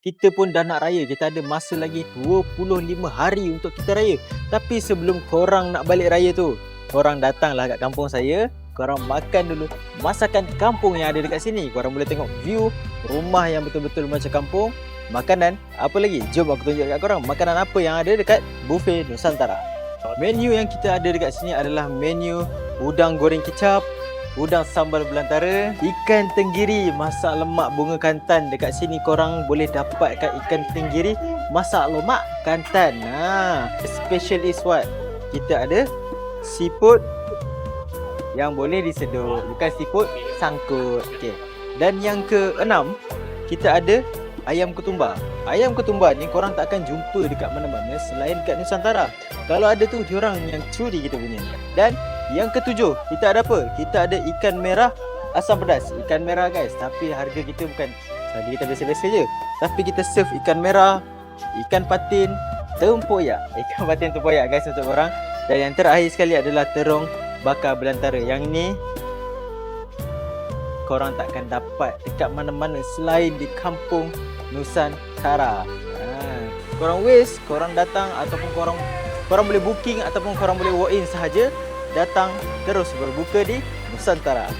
kita pun dah nak raya. Kita ada masa lagi 25 hari untuk kita raya. Tapi sebelum korang nak balik raya tu, korang datanglah kat kampung saya. Korang makan dulu masakan kampung yang ada dekat sini. Korang boleh tengok view rumah yang betul-betul macam kampung. Makanan, apa lagi? Jom aku tunjuk kat korang makanan apa yang ada dekat Buffet Nusantara. Menu yang kita ada dekat sini adalah menu udang goreng kicap, udang sambal belantara, ikan tenggiri masak lemak bunga kantan. Dekat sini korang boleh dapatkan ikan tenggiri masak lemak kantan. Special is what? Kita ada seafood yang boleh disedut, bukan seafood sangkut. Okey. Dan yang keenam, kita ada ayam ketumbar. Ayam ketumbar ni korang tak akan jumpa dekat mana-mana selain kat Nusantara. Kalau ada tu diorang yang curi kita punya. Dan yang ketujuh, kita ada apa? Kita ada ikan merah asam pedas. Ikan merah guys, tapi harga kita bukan tadi kita biasa-biasa je. Tapi kita serve ikan merah, ikan patin, tempoyak. Ikan patin tempoyak guys untuk korang. Dan yang terakhir sekali adalah terong bakar belantara. Yang ni korang takkan dapat dekat mana-mana selain di kampung Nusantara. Korang wish, korang datang ataupun korang boleh booking ataupun korang boleh walk in sahaja. Datang terus berbuka di Nusantara.